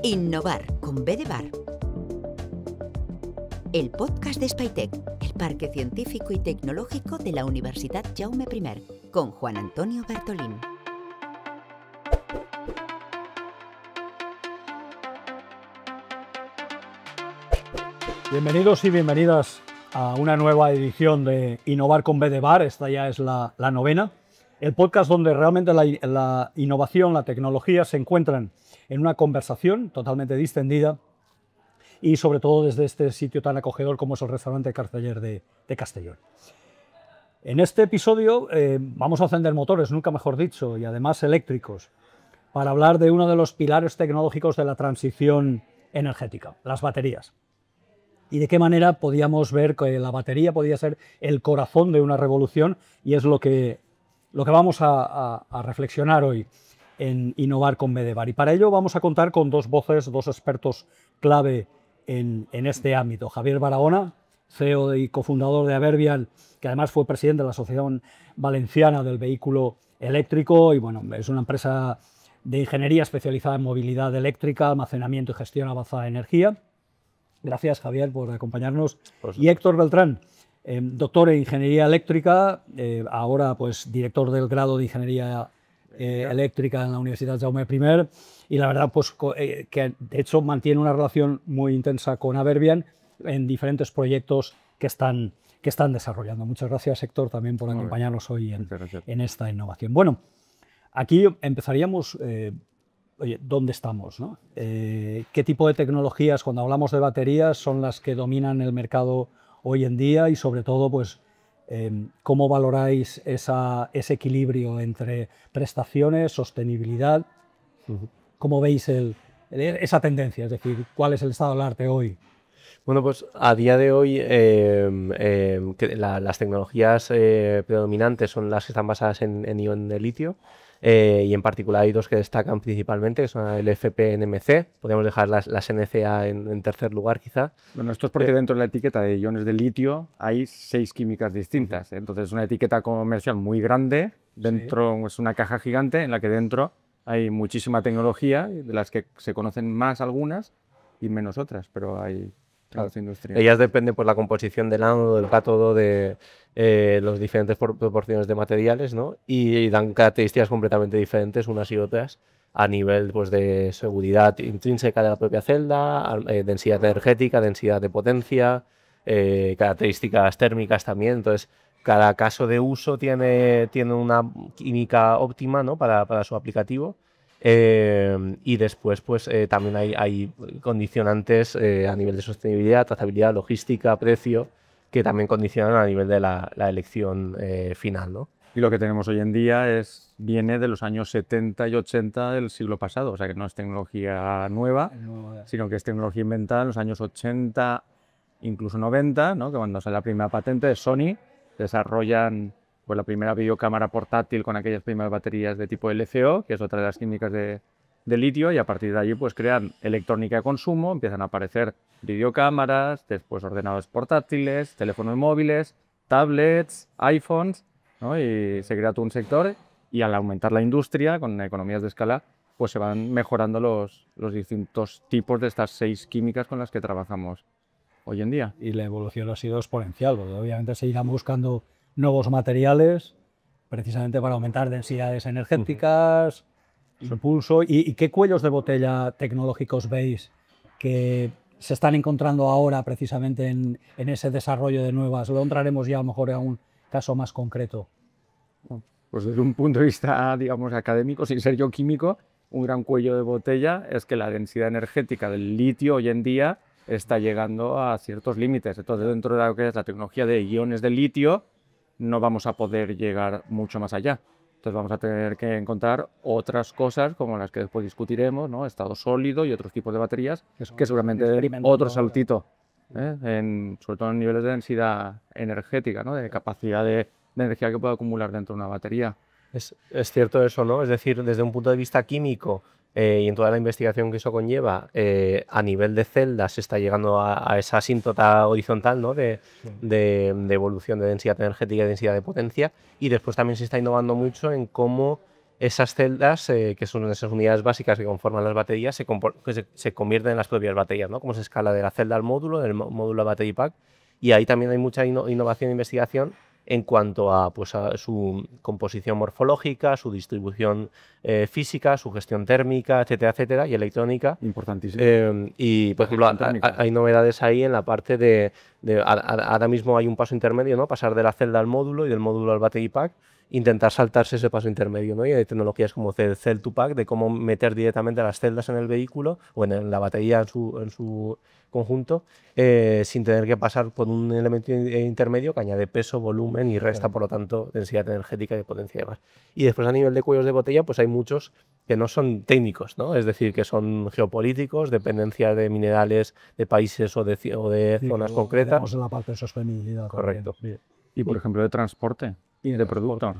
Innovar con B de Bar. El podcast de Spitec, el parque científico y tecnológico de la Universidad Jaume I, con Juan Antonio Bertolín. Bienvenidos y bienvenidas a una nueva edición de Innovar con B de Bar. Esta ya es la novena. El podcast donde realmente la innovación, la tecnología se encuentran en una conversación totalmente distendida y sobre todo desde este sitio tan acogedor como es el restaurante Carceller de Castellón. En este episodio vamos a encender motores, nunca mejor dicho, y además eléctricos, para hablar de uno de los pilares tecnológicos de la transición energética, las baterías. Y de qué manera podíamos ver que la batería podía ser el corazón de una revolución, y es lo que vamos a reflexionar hoy en Innovar con B de Bar. Y para ello vamos a contar con dos voces, dos expertos clave en este ámbito. Javier Barahona, CEO y cofundador de Aberbian, que además fue presidente de la Asociación Valenciana del Vehículo Eléctrico, y bueno, es una empresa de ingeniería especializada en movilidad eléctrica, almacenamiento y gestión avanzada de energía. Gracias, Javier, por acompañarnos. Y Héctor Beltrán, doctor en Ingeniería Eléctrica, ahora pues director del grado de Ingeniería Eléctrica en la Universidad Jaume I, y la verdad pues que de hecho mantiene una relación muy intensa con Aberbian en diferentes proyectos que están desarrollando. Muchas gracias, Héctor, también por acompañarnos hoy en esta innovación. Bueno, aquí empezaríamos... Oye, ¿dónde estamos, no? ¿Qué tipo de tecnologías, cuando hablamos de baterías, son las que dominan el mercado hoy en día? Y sobre todo, pues, ¿cómo valoráis ese equilibrio entre prestaciones, sostenibilidad? ¿Cómo veis esa tendencia? Es decir, ¿cuál es el estado del arte hoy? Bueno, pues a día de hoy las tecnologías predominantes son las que están basadas en ion de litio. Y en particular hay dos que destacan principalmente, que son el FP-NMC, podríamos dejar las NCA en tercer lugar quizá. Bueno, esto es porque dentro de la etiqueta de iones de litio hay 6 químicas distintas, entonces es una etiqueta comercial muy grande, dentro es una caja gigante en la que dentro hay muchísima tecnología, de las que se conocen más algunas y menos otras, pero hay... Ellas dependen por la composición del ánodo, del cátodo, de las diferentes proporciones de materiales, ¿no? Y dan características completamente diferentes unas y otras a nivel pues, de seguridad intrínseca de la propia celda, densidad energética, densidad de potencia, características térmicas también. Entonces, cada caso de uso tiene una química óptima, ¿no? para su aplicativo. Y después pues también hay condicionantes a nivel de sostenibilidad, trazabilidad, logística, precio, que también condicionan a nivel de la elección final, ¿no? Y lo que tenemos hoy en día viene de los años 70 y 80 del siglo pasado, o sea que no es tecnología nueva, sino que es tecnología inventada en los años 80, incluso 90, ¿no? Que cuando sale la primera patente de Sony, desarrollan pues la primera videocámara portátil con aquellas primeras baterías de tipo LCO, que es otra de las químicas de litio, y a partir de allí pues crean electrónica de consumo, empiezan a aparecer videocámaras, después ordenadores portátiles, teléfonos móviles, tablets, iPhones, ¿no? Y se crea todo un sector, y al aumentar la industria con economías de escala, pues se van mejorando los distintos tipos de estas 6 químicas con las que trabajamos hoy en día. Y la evolución ha sido exponencial, porque obviamente se irán buscando nuevos materiales, precisamente para aumentar densidades energéticas, impulso. ¿Y qué cuellos de botella tecnológicos veis que se están encontrando ahora precisamente en ese desarrollo de nuevas? Luego entraremos ya a lo mejor a un caso más concreto. Pues desde un punto de vista, digamos, académico, sin ser yo químico, un gran cuello de botella es que la densidad energética del litio hoy en día está llegando a ciertos límites. Entonces, dentro de lo que es la tecnología de iones de litio, no vamos a poder llegar mucho más allá. Entonces vamos a tener que encontrar otras cosas como las que después discutiremos, ¿no? Estado sólido y otros tipos de baterías, que seguramente otro saltito, sobre todo en niveles de densidad energética, ¿no? De capacidad de energía que puede acumular dentro de una batería. Es cierto eso, ¿no? Es decir, desde un punto de vista químico y en toda la investigación que eso conlleva, a nivel de celdas se está llegando a esa asíntota horizontal, ¿no? de evolución de densidad energética y densidad de potencia, y después también se está innovando mucho en cómo esas celdas, que son esas unidades básicas que conforman las baterías, se convierten en las propias baterías, ¿no? Cómo se escala de la celda al módulo, del módulo al battery pack. Y ahí también hay mucha innovación e investigación en cuanto a, pues, a su composición morfológica, su distribución física, su gestión térmica, etcétera, etcétera, y electrónica. Importantísimo. Y, por ejemplo, hay novedades ahí en la parte ahora mismo hay un paso intermedio, ¿no? Pasar de la celda al módulo y del módulo al battery pack, intentar saltarse ese paso intermedio, ¿no? Y hay tecnologías como Cell to Pack, de cómo meter directamente las celdas en el vehículo o en la batería en su conjunto, sin tener que pasar por un elemento intermedio que añade peso, volumen y resta, por lo tanto, densidad energética y potencia y demás. Y después, a nivel de cuellos de botella, pues hay muchos que no son técnicos, ¿no? Es decir, que son geopolíticos, dependencia de minerales, de países o de zonas concretas. En la parte de sostenibilidad. Correcto. También. Y, por ejemplo, de transporte y de producto.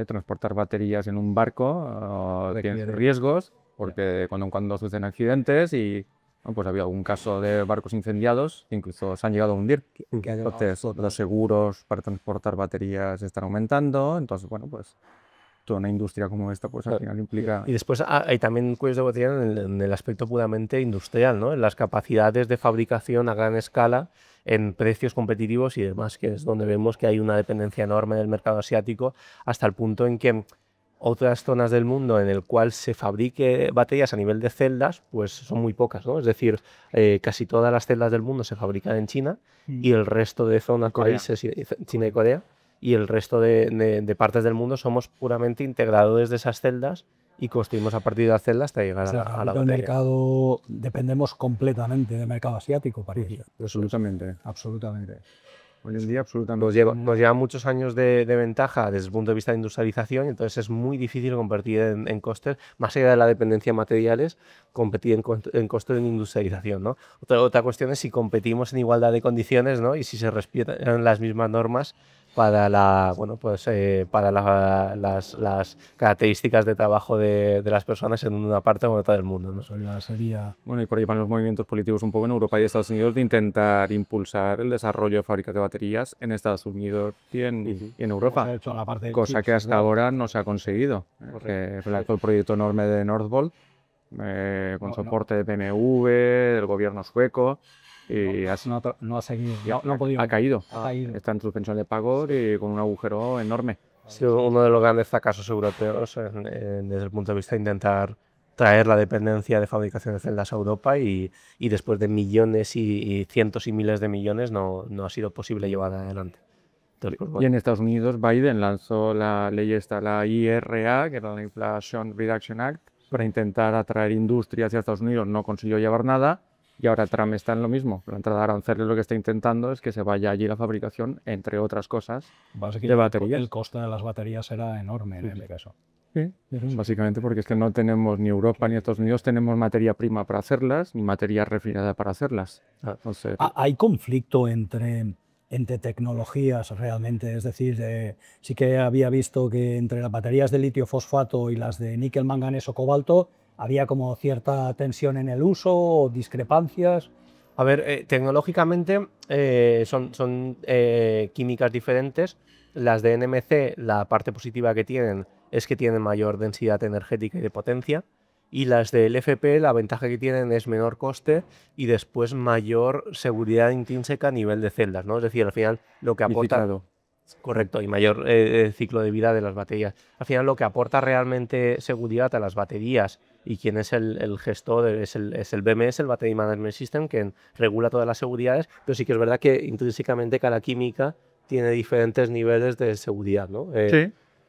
Transportar baterías en un barco tiene riesgos, porque cuando suceden accidentes y pues había algún caso de barcos incendiados que incluso se han llegado a hundir. Entonces, los seguros para transportar baterías están aumentando. Entonces, bueno, pues toda una industria como esta, pues al final implica... Y después hay también cuellos de botella en el aspecto puramente industrial, ¿no? En las capacidades de fabricación a gran escala, en precios competitivos y demás, que es donde vemos que hay una dependencia enorme del mercado asiático, hasta el punto en que otras zonas del mundo en el cual se fabrique baterías a nivel de celdas, pues son muy pocas, ¿no? Es decir, casi todas las celdas del mundo se fabrican en China y el resto de zonas, países, China y Corea, y el resto de partes del mundo somos puramente integradores de esas celdas y construimos a partir de la celda hasta llegar a la batería. El mercado, dependemos completamente del mercado asiático, parece. Absolutamente. Absolutamente. Hoy en día, absolutamente. Nos lleva muchos años de ventaja desde el punto de vista de industrialización, y entonces es muy difícil competir en costes, más allá de la dependencia en materiales, competir en costes en industrialización, ¿no? Otra cuestión es si competimos en igualdad de condiciones, ¿no? Y si se respetan las mismas normas para las características de trabajo de las personas en una parte o en otra del mundo, ¿no? Eso ya sería... Bueno, y por ahí van los movimientos políticos un poco en Europa y Estados Unidos de intentar impulsar el desarrollo de fábricas de baterías en Estados Unidos y en Europa, cosa que hasta ahora no se ha conseguido. El proyecto enorme de Northvolt, con soporte de BMW, del gobierno sueco. Y no ha seguido, ha caído. Está en suspensión de pago y con un agujero enorme. Ha sido uno de los grandes fracasos europeos desde el punto de vista de intentar traer la dependencia de fabricación de celdas a Europa y después de millones y cientos y miles de millones no ha sido posible llevar adelante. Entonces, pues, bueno. Y en Estados Unidos Biden lanzó la ley la IRA, que era la Inflation Reduction Act, para intentar atraer industria hacia Estados Unidos. No consiguió llevar nada. Y ahora Trump está en lo mismo. La entrada de aranceles lo que está intentando es que se vaya allí la fabricación, entre otras cosas, de baterías. El coste de las baterías será enorme en este caso. Sí, básicamente porque es que no tenemos ni Europa ni Estados Unidos tenemos materia prima para hacerlas, ni materia refinada para hacerlas. Entonces, ¿Hay conflicto entre tecnologías realmente? Es decir, sí que había visto que entre las baterías de litio fosfato y las de níquel, manganeso, cobalto, había como cierta tensión en el uso o discrepancias. A ver, tecnológicamente son químicas diferentes. Las de NMC, la parte positiva que tienen es que tienen mayor densidad energética y de potencia. Y las del FP, la ventaja que tienen es menor coste y después mayor seguridad intrínseca a nivel de celdas, ¿no? Es decir, al final lo que aporta... Correcto, y mayor ciclo de vida de las baterías. Al final lo que aporta realmente seguridad a las baterías y quien es el gestor es el BMS, el Battery Management System, que regula todas las seguridades, pero sí que es verdad que intrínsecamente cada química tiene diferentes niveles de seguridad, ¿no?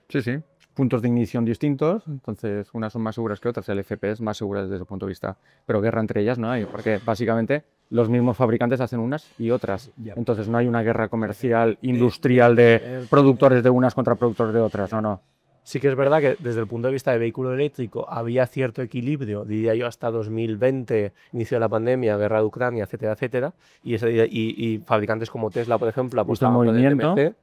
Sí. Puntos de ignición distintos, entonces unas son más seguras que otras, el FP es más segura desde ese punto de vista, pero guerra entre ellas no hay, porque básicamente los mismos fabricantes hacen unas y otras, entonces no hay una guerra comercial, industrial de productores de unas contra productores de otras, no. Sí que es verdad que desde el punto de vista de vehículo eléctrico había cierto equilibrio, diría yo hasta 2020, inicio de la pandemia, guerra de Ucrania, etcétera, etcétera, y fabricantes como Tesla, por ejemplo, apostaban por el NMC.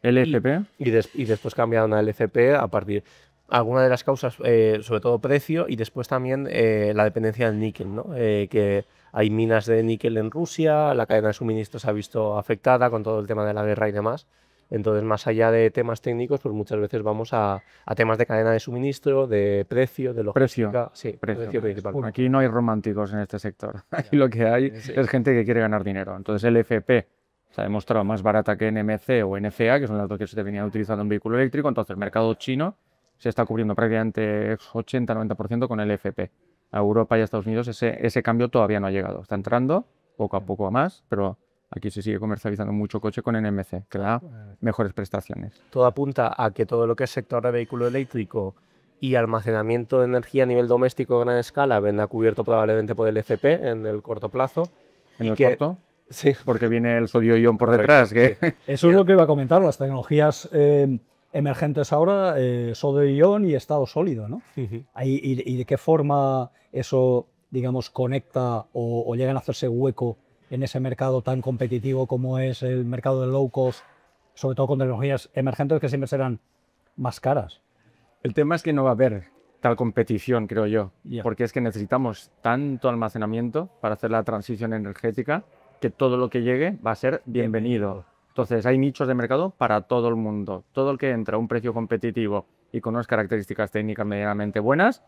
LFP. Y después cambiaron a LFP a partir alguna de las causas, sobre todo precio, y después también la dependencia del níquel, ¿no? Que hay minas de níquel en Rusia, la cadena de suministros se ha visto afectada con todo el tema de la guerra y demás. Entonces, más allá de temas técnicos, pues muchas veces vamos a temas de cadena de suministro, de precio, de logística. Sí, precio principalmente. Aquí no hay románticos en este sector. Aquí lo que hay es gente que quiere ganar dinero. Entonces, el FP se ha demostrado más barata que NMC o NCA, que son las dos que se venían utilizando en vehículo eléctrico. Entonces, el mercado chino se está cubriendo prácticamente 80-90% con el FP. A Europa y a Estados Unidos ese cambio todavía no ha llegado. Está entrando poco a poco a más, pero aquí se sigue comercializando mucho coche con NMC, que da mejores prestaciones. Todo apunta a que todo lo que es sector de vehículo eléctrico y almacenamiento de energía a nivel doméstico a gran escala vendrá cubierto probablemente por el FP en el corto plazo. ¿En el corto? Sí. Porque viene el sodio-ion por detrás. Que... Eso es lo que iba a comentar, las tecnologías emergentes ahora, sodio-ion y estado sólido, ¿no? ¿Y de qué forma eso, digamos, conecta o llegan a hacerse hueco en ese mercado tan competitivo como es el mercado de low cost, sobre todo con tecnologías emergentes que siempre serán más caras? El tema es que no va a haber tal competición, creo yo, porque es que necesitamos tanto almacenamiento para hacer la transición energética que todo lo que llegue va a ser bienvenido. Entonces hay nichos de mercado para todo el mundo. Todo el que entra a un precio competitivo y con unas características técnicas medianamente buenas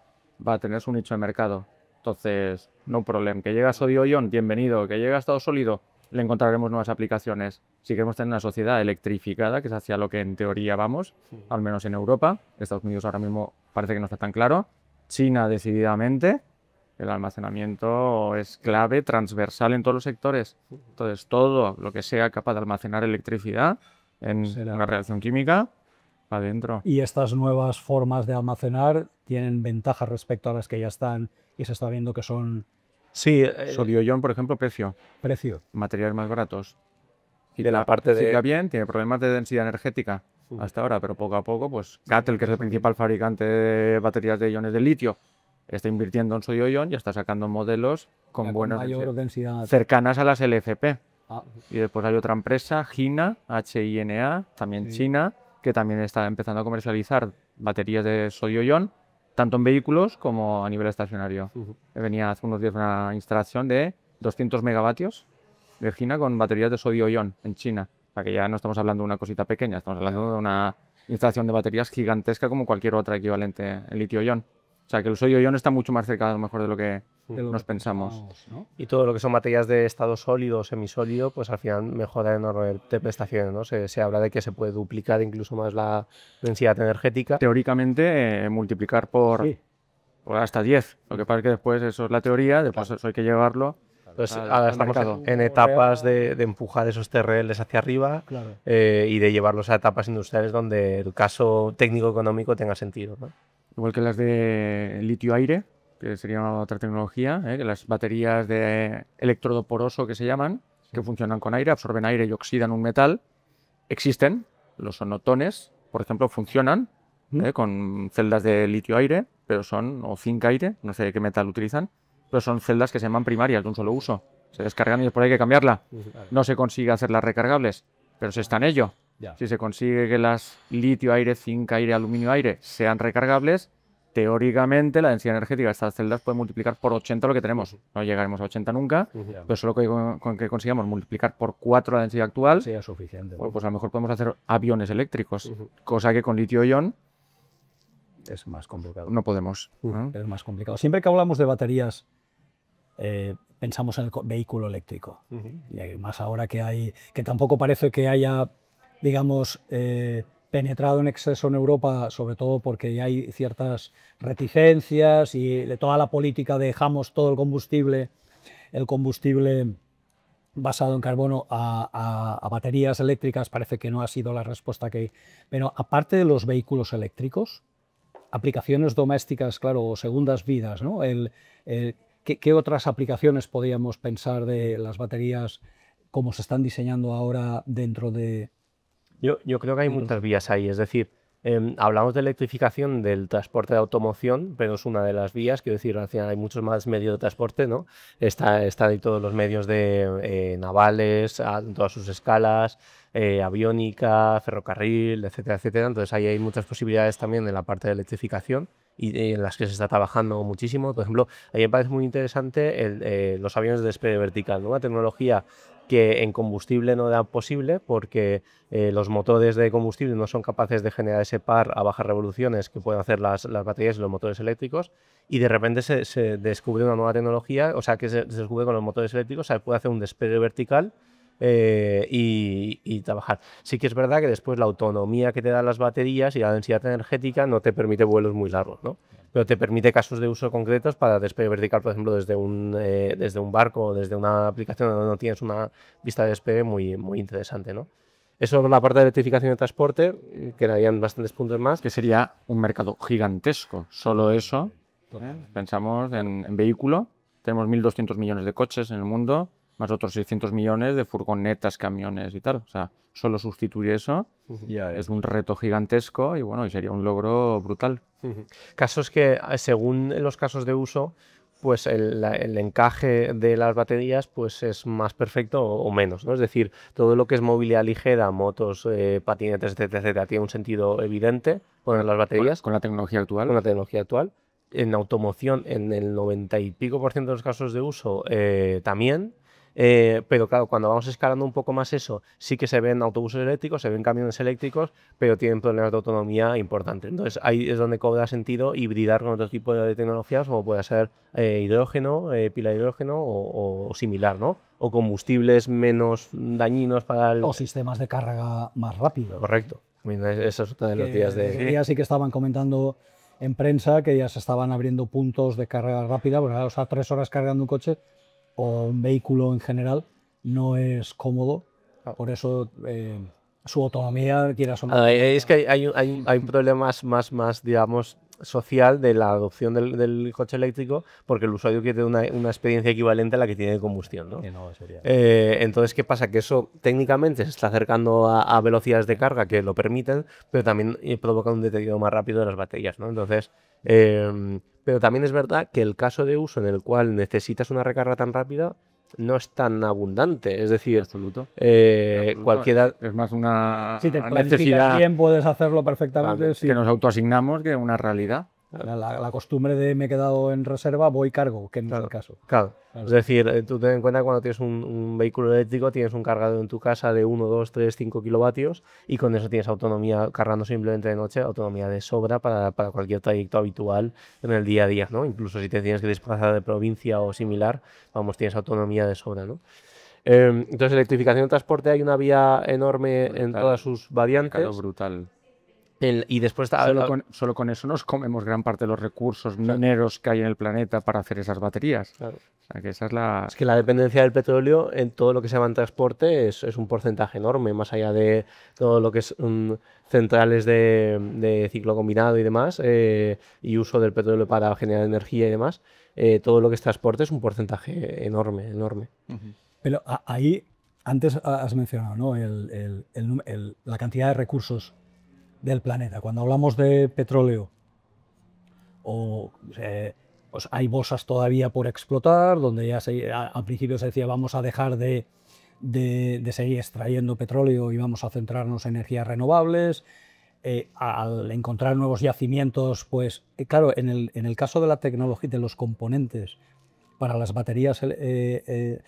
va a tener su nicho de mercado. Entonces, no problema. Que llega sodio-ion, bienvenido. Que llega estado sólido, le encontraremos nuevas aplicaciones. Si queremos tener una sociedad electrificada, que es hacia lo que en teoría vamos, al menos en Europa, Estados Unidos ahora mismo parece que no está tan claro, China decididamente, el almacenamiento es clave, transversal en todos los sectores. Entonces, todo lo que sea capaz de almacenar electricidad en una reacción química, para adentro. Y estas nuevas formas de almacenar tienen ventajas respecto a las que ya están y se está viendo que son... Sí, sodio-ion, por ejemplo, precio. Materiales más baratos. Y de la parte de... bien, tiene problemas de densidad energética hasta ahora, pero poco a poco, pues CATL, que es el principal fabricante de baterías de iones de litio, está invirtiendo en sodio-ion y está sacando modelos con buenas mayor densidad cercanas a las LFP. Y después hay otra empresa, HINA, HINA, también China, que también está empezando a comercializar baterías de sodio-ion, tanto en vehículos como a nivel estacionario. Venía hace unos días una instalación de 200 megavatios de HINA con baterías de sodio-ion en China. O sea que ya no estamos hablando de una cosita pequeña, estamos hablando de una instalación de baterías gigantesca como cualquier otra equivalente en litio-ion. O sea que el sodio-ion está mucho más cerca a lo mejor de lo que nos pensamos. ¿no? Y todo lo que son baterías de estado sólido o semisólido, pues al final mejora enormemente prestaciones, ¿no? Se habla de que se puede duplicar incluso más la densidad energética. Teóricamente, multiplicar por hasta 10. Lo que pasa es que después eso es la teoría, después eso hay que llevarlo. Entonces, ahora estamos en etapas de empujar esos TRLs hacia arriba y de llevarlos a etapas industriales donde el caso técnico-económico tenga sentido, ¿no? Igual que las de litio-aire, que sería otra tecnología, que las baterías de electrodo poroso que se llaman, que funcionan con aire, absorben aire y oxidan un metal, existen. Los sonotones, por ejemplo, funcionan con celdas de litio-aire, pero son, o zinc-aire, no sé qué metal utilizan, pero son celdas que se llaman primarias de un solo uso. Se descargan y después hay que cambiarla. No se consigue hacerlas recargables, pero se está en ello. Si se consigue que las litio-aire, zinc-aire, aluminio-aire sean recargables, teóricamente la densidad energética de estas celdas puede multiplicar por 80 lo que tenemos. No llegaremos a 80 nunca, pero solo con que consigamos multiplicar por 4 la densidad actual, sería suficiente. Pues a lo mejor podemos hacer aviones eléctricos, cosa que con litio-ion es más complicado. No podemos. Es más complicado. Siempre que hablamos de baterías, pensamos en el vehículo eléctrico. Y más ahora que tampoco parece que haya, digamos, penetrado en exceso en Europa, sobre todo porque ya hay ciertas reticencias y de toda la política de dejamos todo el combustible basado en carbono a baterías eléctricas, parece que no ha sido la respuesta que... Pero aparte de los vehículos eléctricos, aplicaciones domésticas, claro, o segundas vidas, ¿no? ¿Qué otras aplicaciones podríamos pensar de las baterías como se están diseñando ahora dentro de...? Yo creo que hay muchas vías ahí, es decir, hablamos de electrificación del transporte de automoción, pero es una de las vías, quiero decir, al final hay muchos más medios de transporte, ¿no? Están ahí todos los medios de navales, en todas sus escalas, aviónica, ferrocarril, etcétera, etcétera. Entonces ahí hay muchas posibilidades también en la parte de electrificación y en las que se está trabajando muchísimo. Por ejemplo, a mí me parece muy interesante los aviones de despegue vertical, ¿no? Una tecnología que en combustible no era posible porque los motores de combustible no son capaces de generar ese par a bajas revoluciones que pueden hacer las baterías y los motores eléctricos, y de repente se descubre una nueva tecnología, o sea, que se descubre con los motores eléctricos, se puede hacer un despegue vertical y trabajar. Sí que es verdad que después la autonomía que te dan las baterías y la densidad energética no te permite vuelos muy largos, ¿no? Pero te permite casos de uso concretos para despegue vertical, por ejemplo, desde un barco o desde una aplicación donde no tienes una vista de despegue muy, muy interesante, ¿no? Eso por la parte de electrificación de transporte, quedarían bastantes puntos más. Que sería un mercado gigantesco, solo eso. Pensamos en vehículo, tenemos 1.200 millones de coches en el mundo, más otros 600 millones de furgonetas, camiones y tal. O sea, solo sustituir eso es un reto gigantesco y bueno, y sería un logro brutal. Casos que, según los casos de uso, pues el encaje de las baterías pues es más perfecto o menos, ¿no? Es decir, todo lo que es movilidad ligera, motos, patinetes, etcétera, tiene un sentido evidente poner las baterías. Con la tecnología actual. Con la tecnología actual. En automoción, en el 90 y pico % de los casos de uso, también. Pero claro, cuando vamos escalando un poco más eso, sí que se ven autobuses eléctricos, se ven camiones eléctricos, pero tienen problemas de autonomía importantes. Entonces ahí es donde cobra sentido hibridar con otro tipo de tecnologías, como puede ser hidrógeno, pila de hidrógeno o similar, ¿no? O combustibles menos dañinos para el... O sistemas de carga más rápido. Correcto. Esa es otra de las vías de... Ya sí que estaban comentando en prensa que ya se estaban abriendo puntos de carga rápida, porque o sea, 3 horas cargando un coche o un vehículo en general no es cómodo, por eso su autonomía, quieras o no. Es que hay un problema más, digamos, social de la adopción del coche eléctrico, porque el usuario quiere tener una experiencia equivalente a la que tiene de combustión, ¿no? Entonces, ¿qué pasa? Que eso técnicamente se está acercando a velocidades de carga que lo permiten, pero también provoca un deterioro más rápido de las baterías, ¿no? Entonces, pero también es verdad que el caso de uso en el cual necesitas una recarga tan rápida no es tan abundante, es decir, absoluto. Cualquiera... Es más una si te necesidad bien, puedes hacerlo perfectamente. Claro, que nos autoasignamos que una realidad. La costumbre de me he quedado en reserva, voy y cargo, que no es el caso. Claro. Es decir, tú ten en cuenta que cuando tienes un vehículo eléctrico, tienes un cargador en tu casa de 1, 2, 3, 5 kilovatios y con eso tienes autonomía, cargando simplemente de noche, autonomía de sobra para cualquier trayecto habitual en el día a día, ¿no? Incluso si te tienes que desplazar de provincia o similar, vamos, tienes autonomía de sobra, ¿no? Entonces, electrificación de transporte, hay una vía enorme brutal, en todas sus variantes. Claro, brutal. Y después solo con eso nos comemos gran parte de los recursos mineros que hay en el planeta para hacer esas baterías. Claro. O sea, que esa es la... Es que la dependencia del petróleo en todo lo que se llama en transporte es un porcentaje enorme, más allá de todo lo que es centrales de ciclo combinado y demás, y uso del petróleo para generar energía y demás. Todo lo que es transporte es un porcentaje enorme, enorme. Pero ahí, antes has mencionado, ¿no? La cantidad de recursos del planeta. Cuando hablamos de petróleo, pues hay bolsas todavía por explotar, donde ya al principio se decía vamos a dejar de seguir extrayendo petróleo y vamos a centrarnos en energías renovables. Al encontrar nuevos yacimientos, pues claro, en el caso de la tecnología, de los componentes para las baterías, de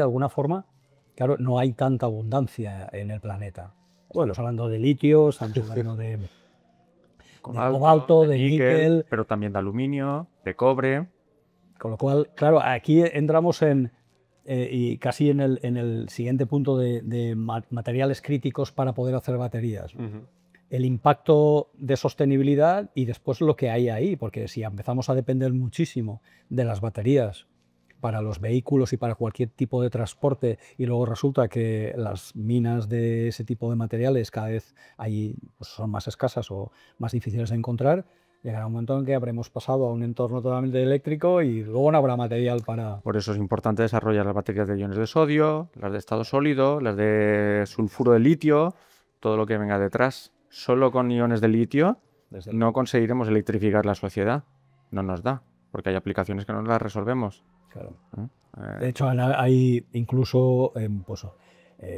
alguna forma, claro, no hay tanta abundancia en el planeta. Bueno, estamos hablando de litio, estamos hablando de cobalto, de níquel, pero también de aluminio, de cobre. Con lo cual, claro, aquí entramos y casi en el siguiente punto de materiales críticos para poder hacer baterías. El impacto de sostenibilidad y después lo que hay ahí, porque si empezamos a depender muchísimo de las baterías para los vehículos y para cualquier tipo de transporte, y luego resulta que las minas de ese tipo de materiales cada vez pues son más escasas o más difíciles de encontrar, llegará un momento en que habremos pasado a un entorno totalmente eléctrico y luego no habrá material para... Por eso es importante desarrollar las baterías de iones de sodio, las de estado sólido, las de sulfuro de litio, todo lo que venga detrás. Solo con iones de litio no conseguiremos electrificar la sociedad. No nos da, porque hay aplicaciones que no las resolvemos. Claro. De hecho, hay incluso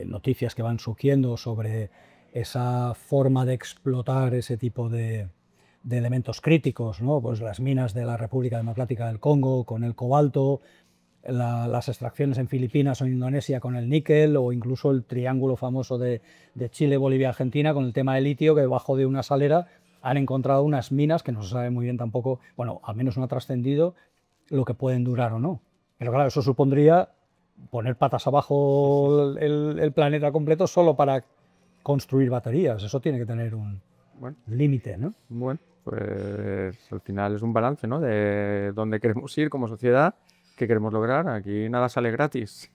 noticias que van surgiendo sobre esa forma de explotar ese tipo de elementos críticos, ¿no? Pues las minas de la República Democrática del Congo con el cobalto, las extracciones en Filipinas o en Indonesia con el níquel, o incluso el triángulo famoso de Chile, Bolivia, Argentina con el tema del litio, que debajo de una salera han encontrado unas minas que no se sabe muy bien tampoco, bueno, al menos no ha trascendido lo que pueden durar o no. Pero claro, eso supondría poner patas abajo el planeta completo solo para construir baterías. Eso tiene que tener un límite, ¿no? Bueno, pues al final es un balance, ¿no? De dónde queremos ir como sociedad, qué queremos lograr. Aquí nada sale gratis.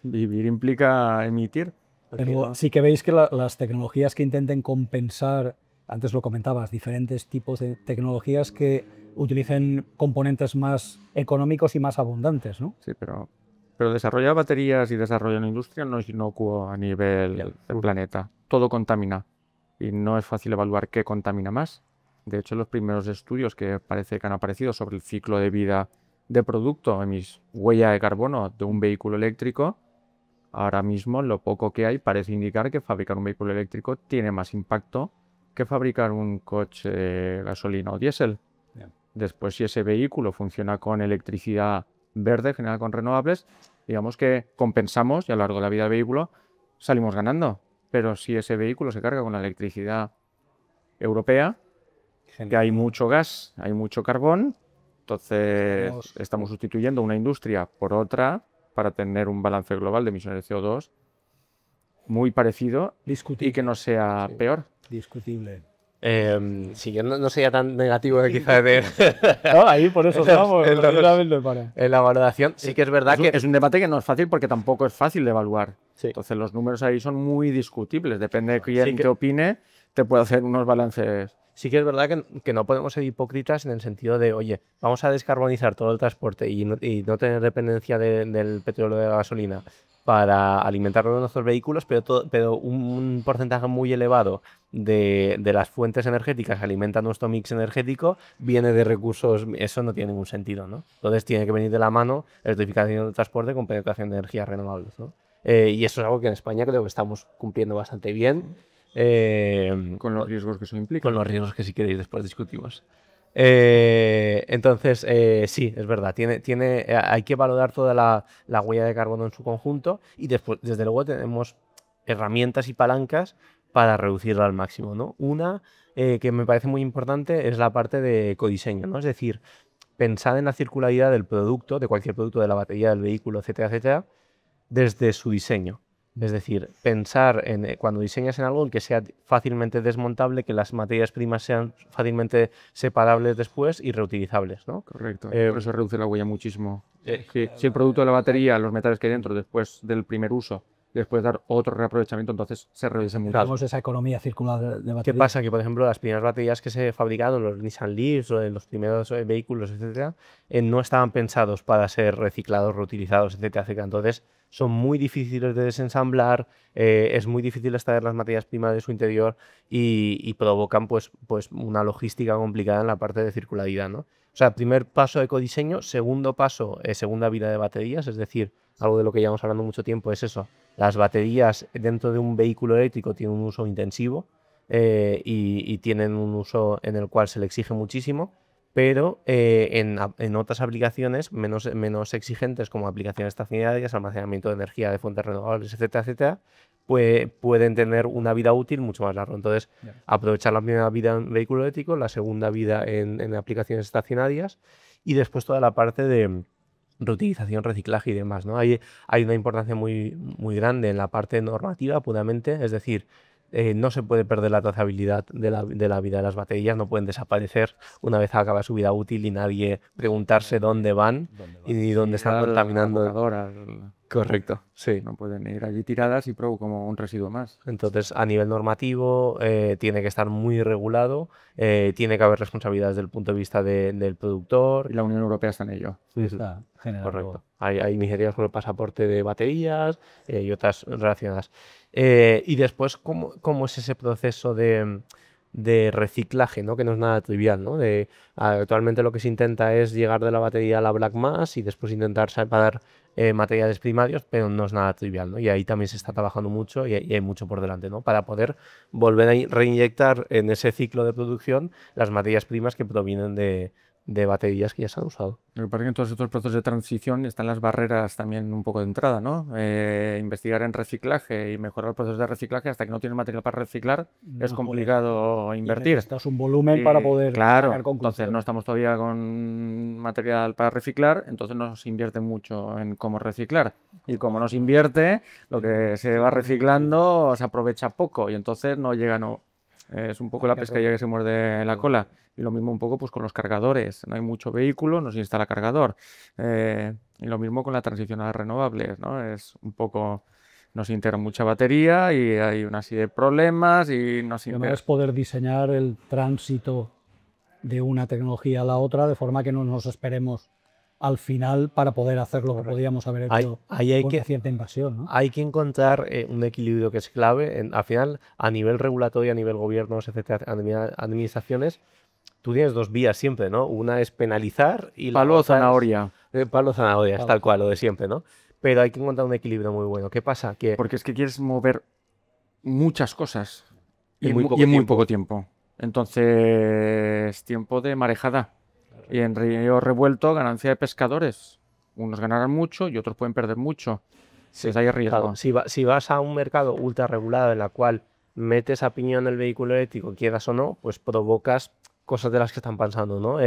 Vivir implica emitir. Pero sí que veis que las tecnologías que intenten compensar, antes lo comentabas, diferentes tipos de tecnologías que utilicen componentes más económicos y más abundantes, ¿no? Sí, pero desarrollar baterías y desarrollar una industria no es inocuo a nivel del planeta. Todo contamina y no es fácil evaluar qué contamina más. De hecho, los primeros estudios que parece que han aparecido sobre el ciclo de vida de producto, huella de carbono de un vehículo eléctrico, ahora mismo lo poco que hay parece indicar que fabricar un vehículo eléctrico tiene más impacto que fabricar un coche gasolina o diésel. Después, si ese vehículo funciona con electricidad verde, generada con renovables, digamos que compensamos y a lo largo de la vida del vehículo salimos ganando. Pero si ese vehículo se carga con la electricidad europea, que hay mucho gas, hay mucho carbón, entonces estamos sustituyendo una industria por otra para tener un balance global de emisiones de CO2 muy parecido y que no sea peor. Discutible. Sí, yo no sería tan negativo quizás No, ahí por eso estamos en la valoración. Sí que es verdad que es un debate que no es fácil porque tampoco es fácil de evaluar. Sí. Entonces los números ahí son muy discutibles. Depende de quién te opine, te puede hacer unos balances. Sí que es verdad que no podemos ser hipócritas en el sentido de, oye, vamos a descarbonizar todo el transporte y no tener dependencia del petróleo de la gasolina para alimentar nuestros vehículos, pero un porcentaje muy elevado de las fuentes energéticas que alimentan nuestro mix energético viene de recursos. Eso no tiene ningún sentido, ¿no? Entonces tiene que venir de la mano electrificación del transporte con penetración de energías renovables, ¿no? Y eso es algo que en España creo que estamos cumpliendo bastante bien. Con los riesgos que eso implica. Con los riesgos que si queréis después discutimos. Entonces, sí, es verdad, hay que valorar toda la huella de carbono en su conjunto y después, desde luego, tenemos herramientas y palancas para reducirla al máximo, ¿no? Una que me parece muy importante es la parte de ecodiseño, ¿no? Es decir, pensar en la circularidad del producto, de cualquier producto, de la batería, del vehículo, etcétera, etcétera, desde su diseño. Es decir, pensar cuando diseñas en algo en que sea fácilmente desmontable, que las materias primas sean fácilmente separables después y reutilizables, ¿no? Correcto. Por eso reduce la huella muchísimo. Si el producto de la batería, los metales que hay dentro, después del primer uso, después dar otro reaprovechamiento, entonces se reduce mucho. Tenemos esa economía circular de baterías. ¿Qué pasa? Que, por ejemplo, las primeras baterías que se fabricaron, los Nissan Leaf o en los primeros vehículos, etcétera, no estaban pensados para ser reciclados, reutilizados, etcétera, etcétera. Entonces, son muy difíciles de desensamblar, es muy difícil extraer las materias primas de su interior y provocan pues una logística complicada en la parte de circularidad, ¿no? O sea, primer paso, ecodiseño. Segundo paso, segunda vida de baterías, es decir, algo de lo que llevamos hablando mucho tiempo es eso. Las baterías dentro de un vehículo eléctrico tienen un uso intensivo y tienen un uso en el cual se le exige muchísimo, pero en otras aplicaciones menos exigentes, como aplicaciones estacionarias, almacenamiento de energía de fuentes renovables, etcétera, etcétera, pueden tener una vida útil mucho más larga. Entonces, aprovechar la primera vida en vehículo eléctrico, la segunda vida en aplicaciones estacionarias y después toda la parte de reutilización, reciclaje y demás, ¿no? Hay una importancia muy, muy grande en la parte normativa puramente, es decir, no se puede perder la trazabilidad de la vida de las baterías, no pueden desaparecer una vez acaba su vida útil y nadie preguntarse dónde van y dónde están contaminando. Correcto, sí. No pueden ir allí tiradas y como un residuo más. Entonces, a nivel normativo, tiene que estar muy regulado, tiene que haber responsabilidades desde el punto de vista del productor. Y la Unión Europea está en ello. Sí, está generando. Correcto. Hay iniciativas con el pasaporte de baterías y otras relacionadas. Y después, ¿cómo es ese proceso de reciclaje, ¿no? Que no es nada trivial, ¿no? Actualmente lo que se intenta es llegar de la batería a la black mass y después intentar separar materiales primarios, pero no es nada trivial, ¿no? Y ahí también se está trabajando mucho y hay mucho por delante, ¿no? Para poder volver a reinyectar en ese ciclo de producción las materias primas que provienen de de baterías que ya se han usado. Lo que pasa es que en todos estos procesos de transición están las barreras también un poco de entrada, ¿no? Investigar en reciclaje y mejorar los procesos de reciclaje hasta que no tienes material para reciclar es complicado invertir. Necesitas un volumen para poder claro, sacar conclusiones. entonces no estamos todavía con material para reciclar, entonces no se invierte mucho en cómo reciclar. Y como no se invierte, lo que se va reciclando se aprovecha poco y entonces no llega, es un poco la pescadilla que se muerde la cola. Y lo mismo un poco pues con los cargadores. No hay mucho vehículo, no se instala cargador. Y lo mismo con la transición a las renovables, ¿no? Es un poco, no se integra mucha batería y hay una serie de problemas y no se es poder diseñar el tránsito de una tecnología a la otra de forma que no nos esperemos al final para poder hacer lo que podíamos haber hecho con cierta invasión, ¿no? Hay que encontrar un equilibrio que es clave. Al final, a nivel regulatorio, a nivel gobiernos, etcétera, administraciones, tú tienes dos vías siempre, ¿no? Una es penalizar y palo o zanahoria. Palo o zanahoria, es tal cual, lo de siempre, ¿no? Pero hay que encontrar un equilibrio muy bueno. ¿Qué pasa? Porque es que quieres mover muchas cosas y en muy poco tiempo. Entonces, tiempo de marejada. Y en río revuelto, ganancia de pescadores. Unos ganarán mucho y otros pueden perder mucho. Pues hay riesgo. Claro, si vas a un mercado ultra regulado en la cual metes a piñón el vehículo eléctrico, quieras o no, pues provocas cosas de las que están pasando, ¿no?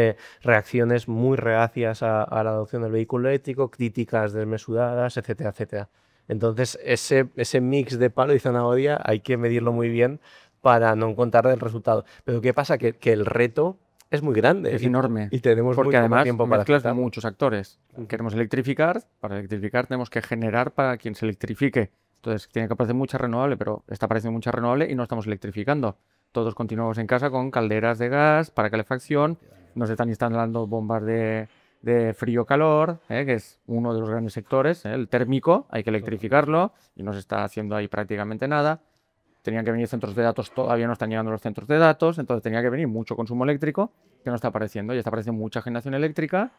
Reacciones muy reacias a la adopción del vehículo eléctrico, críticas desmesuradas, etcétera, etcétera. Entonces, ese mix de palo y zanahoria hay que medirlo muy bien para no encontrar el resultado. Pero ¿qué pasa? Que el reto es muy grande. Es enorme. Y tenemos porque además tiempo para mezclas muchos actores. Queremos electrificar. Para electrificar tenemos que generar para quien se electrifique. Entonces, tiene que aparecer mucha renovable, pero está apareciendo mucha renovable y no estamos electrificando. Todos continuamos en casa con calderas de gas para calefacción. Nos están instalando bombas de frío-calor, que es uno de los grandes sectores, el térmico. Hay que electrificarlo y no se está haciendo ahí prácticamente nada. Tenían que venir centros de datos, todavía no están llegando los centros de datos, entonces tenía que venir mucho consumo eléctrico, que no está apareciendo. Y está apareciendo mucha generación eléctrica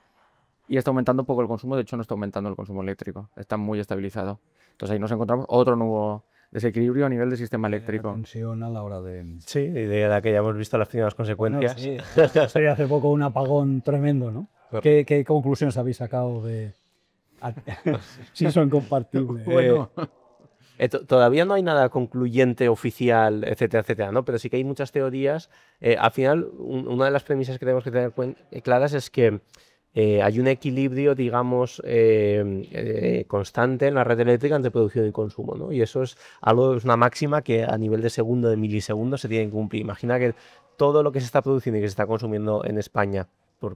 y está aumentando un poco el consumo. De hecho, no está aumentando el consumo eléctrico, está muy estabilizado. Entonces ahí nos encontramos otro nuevo desequilibrio a nivel del sistema eléctrico. Tensión a la hora de... Sí, de la que ya hemos visto las primeras consecuencias. Bueno, sí, hace poco un apagón tremendo, ¿no? ¿Qué conclusiones habéis sacado de...? Sí, son compartibles. Bueno... Todavía no hay nada concluyente, oficial, etcétera, etcétera, ¿no? Pero sí que hay muchas teorías. Al final, una de las premisas que tenemos que tener claras es que hay un equilibrio, digamos, constante en la red eléctrica entre producción y consumo, ¿no? Y eso es una máxima que a nivel de segundo, de milisegundo, se tiene que cumplir. Imagina que todo lo que se está produciendo y que se está consumiendo en España,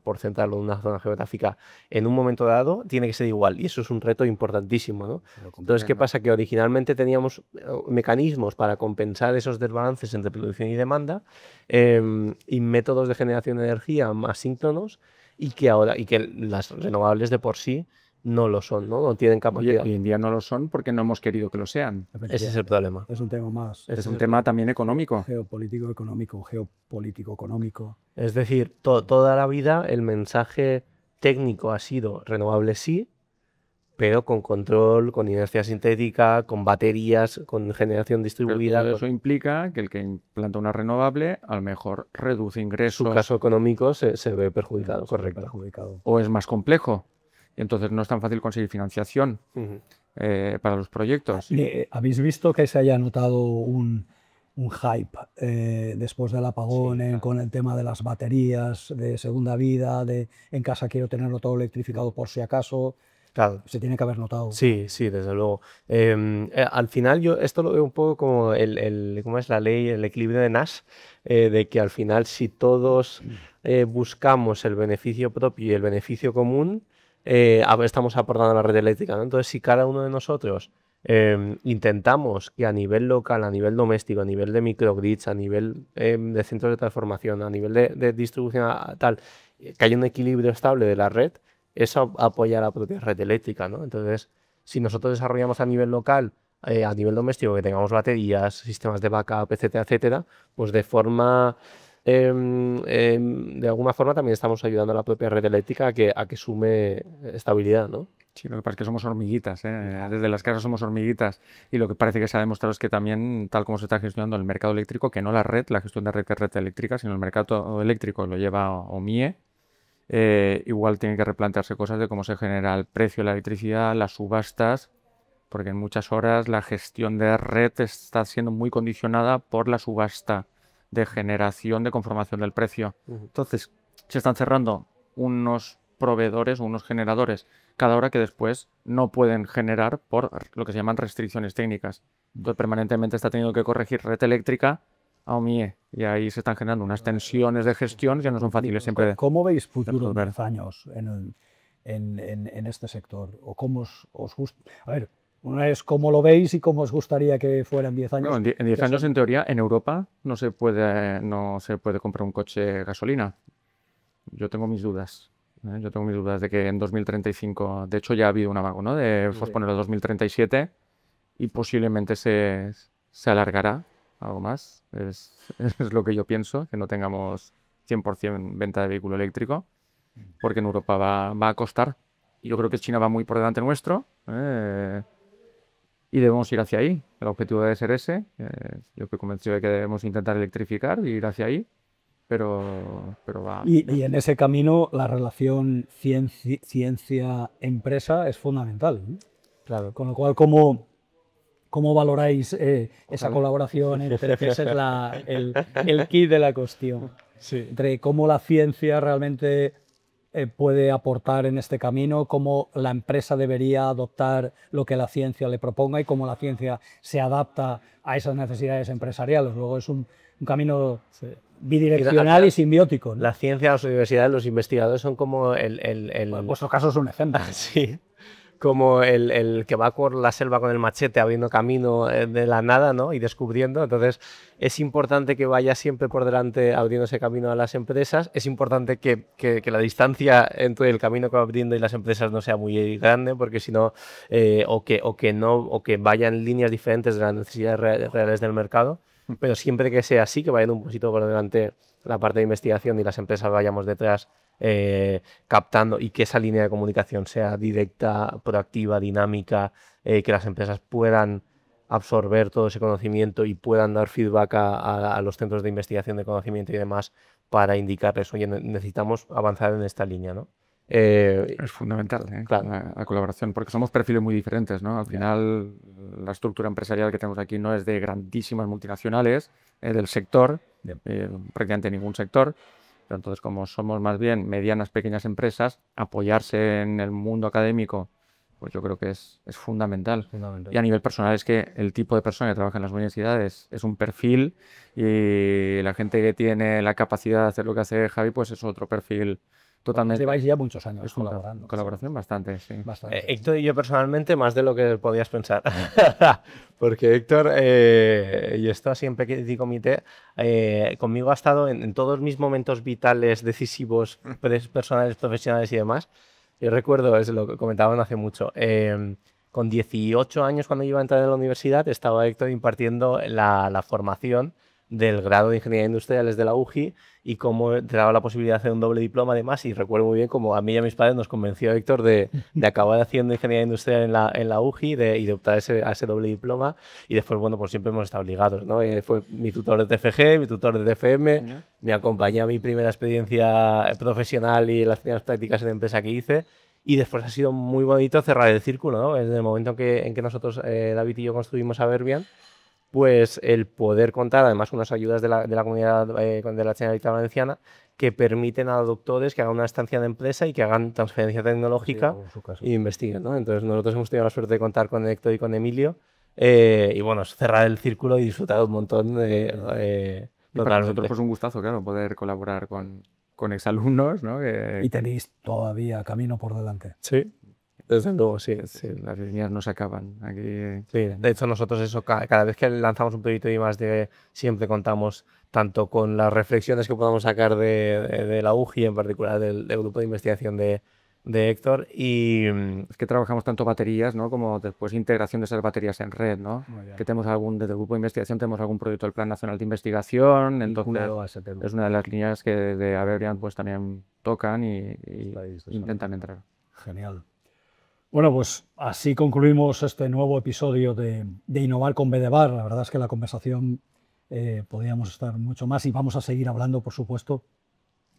por centrarlo en una zona geográfica, en un momento dado tiene que ser igual, y eso es un reto importantísimo, ¿no? Entonces, ¿qué pasa? Que originalmente teníamos mecanismos para compensar esos desbalances entre producción y demanda, y métodos de generación de energía más síncronos, y que las renovables de por sí no lo son, ¿no? No tienen capacidad. Hoy en día no lo son porque no hemos querido que lo sean. Ese es el problema. Es un tema más. Es un tema también económico. Geopolítico, económico. Es decir, toda la vida el mensaje técnico ha sido renovable sí, pero con control, con inercia sintética, con baterías, con generación distribuida. Pero eso implica que el que implanta una renovable a lo mejor reduce ingresos. Su caso económico se ve perjudicado, correcto. O es más complejo. Y entonces no es tan fácil conseguir financiación para los proyectos. ¿Habéis visto que se haya notado un hype después del apagón con el tema de las baterías de segunda vida, en casa quiero tenerlo todo electrificado por si acaso? Claro. Se tiene que haber notado. Sí, desde luego. Al final yo esto lo veo un poco como ¿cómo es la ley, el equilibrio de Nash? De que al final si todos buscamos el beneficio propio y el beneficio común, estamos aportando a la red eléctrica, ¿no? Entonces, si cada uno de nosotros intentamos que a nivel local, a nivel doméstico, a nivel de microgrids, a nivel de centros de transformación, a nivel de distribución tal, que haya un equilibrio estable de la red, eso apoya a la propia red eléctrica, ¿no? Entonces, si nosotros desarrollamos a nivel local, a nivel doméstico, que tengamos baterías, sistemas de backup, etcétera, etcétera, pues de alguna forma también estamos ayudando a la propia red eléctrica a que sume estabilidad, ¿no? Sí, lo que pasa es que somos hormiguitas, desde las casas somos hormiguitas, y lo que parece que se ha demostrado es que también, tal como se está gestionando el mercado eléctrico, que no la gestión de red que es red eléctrica, sino el mercado eléctrico lo lleva OMIE, igual tienen que replantearse cosas de cómo se genera el precio de la electricidad, las subastas, porque en muchas horas la gestión de red está siendo muy condicionada por la subasta de generación de conformación del precio. Entonces, se están cerrando unos proveedores o unos generadores cada hora que después no pueden generar por lo que se llaman restricciones técnicas. Entonces, permanentemente está teniendo que corregir red eléctrica a OMIE, y ahí se están generando unas tensiones de gestión que no son fáciles siempre de ¿Cómo veis futuro en resolver. 10 años en este sector? ¿O cómo os gusta? A ver, una es cómo lo veis y cómo os gustaría que fuera en 10 años. Bueno, en 10 años, en teoría, en Europa no se puede comprar un coche gasolina. Yo tengo mis dudas. Yo tengo mis dudas de que en 2035, de hecho ya ha habido un amago, ¿no? De posponerlo a 2037 y posiblemente se alargará algo más. Es lo que yo pienso, que no tengamos 100% venta de vehículo eléctrico, porque en Europa va a costar. Y yo creo que China va muy por delante nuestro. Y debemos ir hacia ahí. El objetivo debe ser ese. Yo estoy convencido de que debemos intentar electrificar y ir hacia ahí, pero va. Y en ese camino la relación ciencia-empresa es fundamental, ¿no? Claro. Con lo cual, ¿cómo valoráis esa colaboración? Ese es el kit de la cuestión. Sí. Entre cómo la ciencia realmente puede aportar en este camino, cómo la empresa debería adoptar lo que la ciencia le proponga y cómo la ciencia se adapta a esas necesidades empresariales. Luego es un camino bidireccional y simbiótico, ¿no? La ciencia, las universidades, los investigadores son como En vuestro caso es un ejemplo. Sí, como el que va por la selva con el machete abriendo camino de la nada, ¿no? Y descubriendo. Entonces es importante que vaya siempre por delante abriendo ese camino a las empresas. Es importante que la distancia entre el camino que va abriendo y las empresas no sea muy grande, porque si no, o que vaya en líneas diferentes de las necesidades reales del mercado. Pero siempre que sea así, que vayan un poquito por delante la parte de investigación y las empresas vayamos detrás captando, y que esa línea de comunicación sea directa, proactiva, dinámica, que las empresas puedan absorber todo ese conocimiento y puedan dar feedback a los centros de investigación de conocimiento y demás para indicarles, oye, necesitamos avanzar en esta línea, ¿no? Es fundamental, claro. la colaboración, porque somos perfiles muy diferentes, ¿no? Al final, la estructura empresarial que tenemos aquí no es de grandísimas multinacionales del sector, prácticamente ningún sector. Pero entonces, como somos más bien medianas, pequeñas empresas, apoyarse en el mundo académico, pues yo creo que es fundamental. Y a nivel personal es que el tipo de persona que trabaja en las universidades es un perfil, y la gente que tiene la capacidad de hacer lo que hace Javi, pues es otro perfil totalmente. Lleváis ya muchos años Es colaborando. colaboración bastante, sí. Bastante. Héctor y yo personalmente más de lo que podías pensar. Porque Héctor, y esto así en petit comité, conmigo ha estado en todos mis momentos vitales, decisivos, personales, profesionales y demás. Yo recuerdo, es lo que comentaban hace mucho, con 18 años cuando iba a entrar en la universidad, estaba Héctor impartiendo la formación del grado de Ingeniería Industriales de la UGI, y cómo te daba la posibilidad de hacer un doble diploma además. Y recuerdo muy bien cómo a mí y a mis padres nos convenció Héctor de acabar haciendo Ingeniería Industrial en la UGI y de optar a ese doble diploma. Y después, bueno, pues siempre hemos estado ligados, ¿no? Fue mi tutor de TFG, mi tutor de TFM, me acompañó a mi primera experiencia profesional y las primeras prácticas en la empresa que hice. Y después ha sido muy bonito cerrar el círculo, ¿no? Desde el momento en que nosotros, David y yo, construimos Aberbian, pues el poder contar además unas ayudas de la comunidad de la Generalitat Valenciana que permiten a doctores que hagan una estancia de empresa y que hagan transferencia tecnológica e investiguen, ¿no? Entonces nosotros hemos tenido la suerte de contar con Héctor y con Emilio, y bueno, cerrar el círculo y disfrutar un montón de... Para nosotros pues un gustazo, claro, poder colaborar con exalumnos, ¿no? Y tenéis todavía camino por delante. Sí. Desde luego, sí. Las líneas no se acaban. Aquí... Sí, de hecho nosotros eso, cada vez que lanzamos un proyecto de I+D, siempre contamos tanto con las reflexiones que podamos sacar de la UGI, en particular del grupo de investigación de Héctor, y es que trabajamos tanto baterías, ¿no? Como después integración de esas baterías en red, ¿no? Que tenemos desde el grupo de investigación tenemos algún proyecto del Plan Nacional de Investigación, entonces es una de las líneas que de Aberbian pues también tocan y intentan entrar. Genial. Bueno, pues así concluimos este nuevo episodio de Innovar con B de Bar. La verdad es que la conversación podríamos estar mucho más y vamos a seguir hablando, por supuesto.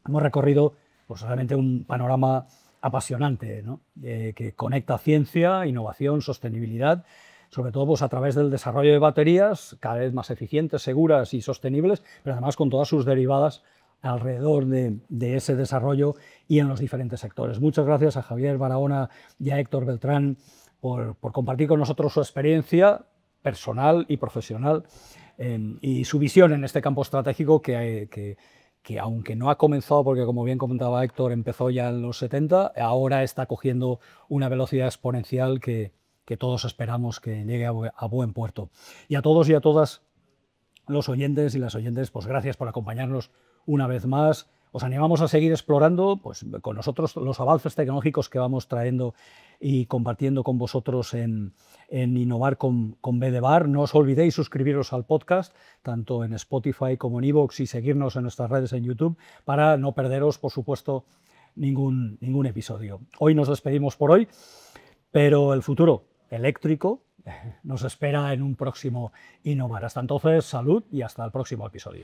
Hemos recorrido pues realmente un panorama apasionante, ¿no? Que conecta ciencia, innovación, sostenibilidad, sobre todo pues, a través del desarrollo de baterías cada vez más eficientes, seguras y sostenibles, pero además con todas sus derivadas alrededor de ese desarrollo y en los diferentes sectores. Muchas gracias a Javier Barahona y a Héctor Beltrán por compartir con nosotros su experiencia personal y profesional y su visión en este campo estratégico que aunque no ha comenzado, porque como bien comentaba Héctor, empezó ya en los 70, ahora está cogiendo una velocidad exponencial que todos esperamos que llegue a buen puerto. Y a todos y a todas los oyentes y las oyentes, pues gracias por acompañarnos una vez más. Os animamos a seguir explorando pues, con nosotros los avances tecnológicos que vamos trayendo y compartiendo con vosotros en Innovar con B de Bar. No os olvidéis suscribiros al podcast, tanto en Spotify como en iVoox, y seguirnos en nuestras redes en YouTube para no perderos, por supuesto, ningún episodio. Hoy nos despedimos por hoy, pero el futuro eléctrico nos espera en un próximo Innovar. Hasta entonces, salud y hasta el próximo episodio.